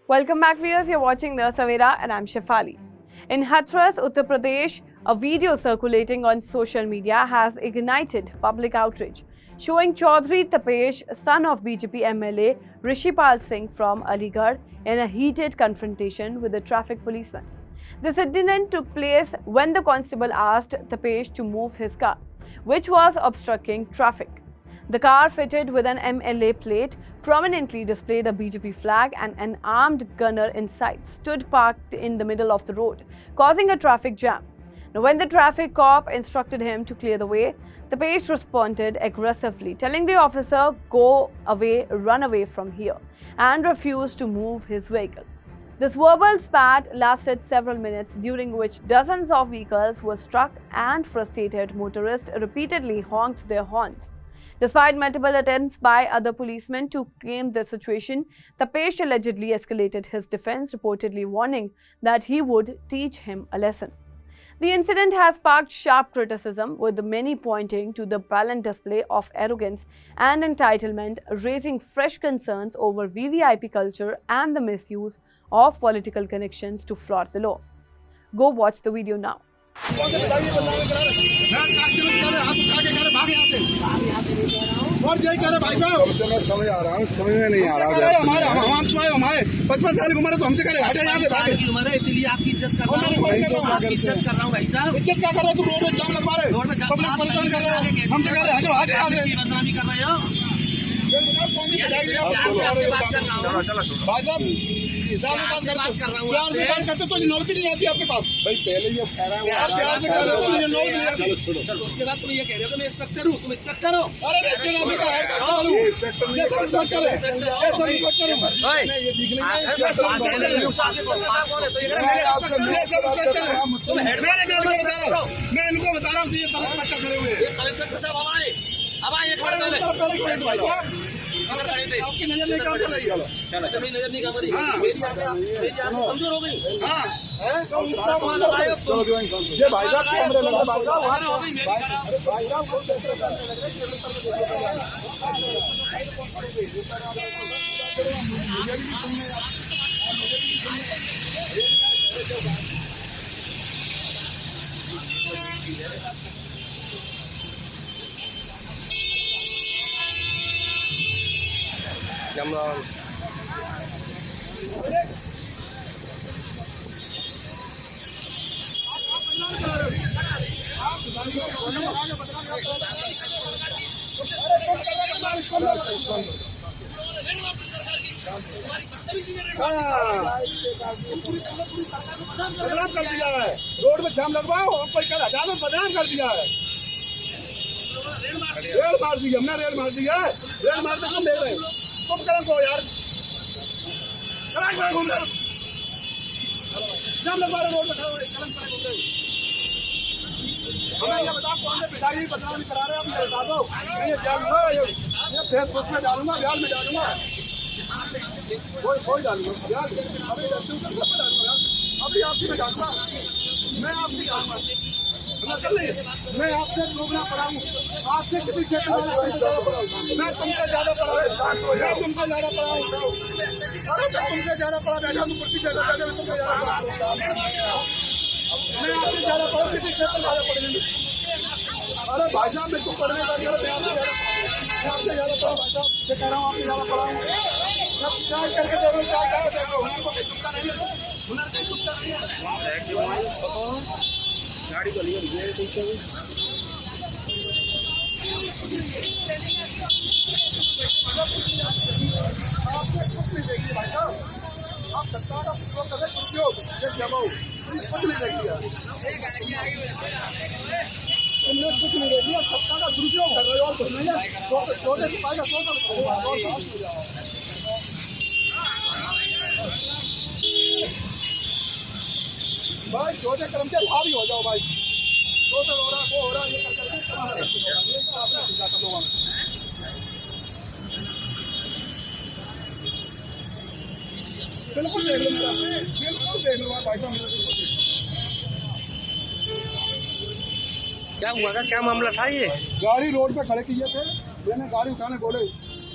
Welcome back, viewers. You're watching The Savera and I'm Shefali. In Hathras, Uttar Pradesh, a video circulating on social media has ignited public outrage, showing Chaudhry Tapesh, son of BJP MLA Rishipal Singh from Aligarh, in a heated confrontation with a traffic policeman. This incident took place when the constable asked Tapesh to move his car, which was obstructing traffic. The car, fitted with an MLA plate, prominently displayed a BJP flag, and an armed gunner inside stood parked in the middle of the road, causing a traffic jam. Now, when the traffic cop instructed him to clear the way, Tapesh responded aggressively, telling the officer, "Go away, run away from here," and refused to move his vehicle. This verbal spat lasted several minutes, during which dozens of vehicles were struck and frustrated motorists repeatedly honked their horns. Despite multiple attempts by other policemen to tame the situation, Tapesh allegedly escalated his defense, reportedly warning that he would teach him a lesson. The incident has sparked sharp criticism, with many pointing to the blatant display of arrogance and entitlement, raising fresh concerns over VVIP culture and the misuse of political connections to flout the law. Go watch the video now. और यही कह रहे भाई साहब, मैं समझ आ रहा हूँ, समझ में नहीं आ रहा है। हमारे हमारे 55 साल की उम्र है तो हमसे करे हटे यहाँ से उम्र है, इसीलिए आपकी इज्जत कर रहा हूँ। इज्जत कर रहा हूँ भाई साहब। इज्जत क्या कर रहे हो? तुम रोड में जाम लगवा रहे हो, पब्लिक परेशान कर रहे हो, हमसे कह रहे हटो हटे यहाँ से, बदनामी कर रहे हो। करते तो नौकरी नहीं आती आपके पास भाई। पहले ये कह रहा है, उसके बाद तुम ये कह रहे हो कि मैं इंस्पेक्टर हूँ, तुम इंस्पेक्टर हो। अरे मैं इनको बता रहा हूँ, अब आइए आपकी नजर नहीं काम कर रही है। मेरी नजर नहीं काम कर रही, मेरी आंखें कमजोर हो गई। ये भाई साहब कैमरे लगा, भाई साहब हो गई जमरान। बदनाम कर दिया है, रोड में जाम लगवाओ और कोई कर हटा दो, बदनाम कर दिया है। रेल मार दी, हमने रेल मार दी है, रेल मारते हम ले रहे हैं। तुम करो को यार, घूम रहे जाम लगवा रहे रोड में, कलम पर घूम रहे। हमें ये बताओ कौन से पिताजी बदनामी करा रहे हैं, आप बता दो। ये डालूंगा, ये फेसबुक में डालूंगा, ब्याज में डालूंगा, कोई डालूंगा ब्याज, अभी डालूंगा, अभी आपकी में डालूंगा, मैं आपकी डालूंगा। मैं आपसे डूबना पड़ा हूँ, आपसे किसी क्षेत्र में मैं तुमसे ज्यादा पड़ा हूँ, मैं तुमसे ज्यादा पड़ा हूँ। अरे मैं तुमसे ज्यादा पड़ा बैठा हूँ, कुर्सी ज्यादा बैठा हूँ, तुमसे ज्यादा पड़ा हूँ। मैं आपसे ज्यादा पड़ा, किसी क्षेत्र में ज्यादा पड़ेंगे। अरे भाई साहब मैं तुम पढ़ने का, मैं आपसे ज्यादा पड़ा भाई साहब, मैं कह रहा हूँ आपसे ज्यादा पड़ा हूँ। ट्राई करके देखो, ट्राई करके देखो, हुनर को कोई चुकता नहीं है, हुनर कोई चुकता नहीं है। गाड़ी को लिए आपने कुछ नहीं देखी भाई साहब, आप सत्ता का उपयोग कर रहे हैं, दुरुपयोग कुछ नहीं देखी है, तुमने कुछ नहीं देखी, सत्ता का दुरुपयोग कर रहे हो और कुछ नहीं है। छोटे सिपाही का भाई, छोटे कर्मचारी भाभी हो जाओ भाई, तो हो रहा वो हो रहा, ये कर बिल्कुल देख लो, बिल्कुल देख लो भाई साहब। क्या हुआ था, क्या मामला था? ये गाड़ी रोड पे खड़े किए थे, मैंने गाड़ी उठाने बोले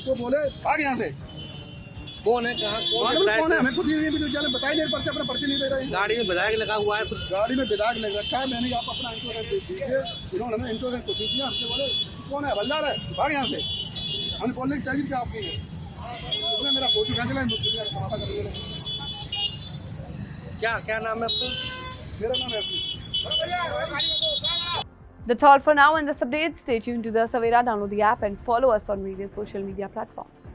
तो बोले भाग यहाँ से, कौन है कहाँ कौन मालूम है कौन है हमें खुद ही नहीं विद्यालय बताई नहीं पर्चे अपने पर्चे नहीं दे रहे हैं। गाड़ी में विधायक लगा हुआ है कुछ गाड़ी में विधायक लग रखा है। मैंने आप अपना इंश्योरेंस दे दीजिए। इन्होंने हमें इंश्योरेंस कुछ नहीं दिया। हमसे बोले कौन है हवलदार है भाग यहाँ से। हमने बोलने की चाहिए क्या आपकी है उसने मेरा फोटो खींच लिया समाता कर लिया। क्या क्या नाम है आपका? मेरा नाम है That's all for now in this update. Stay tuned to the Savera. Download the app and follow us on various social media platforms.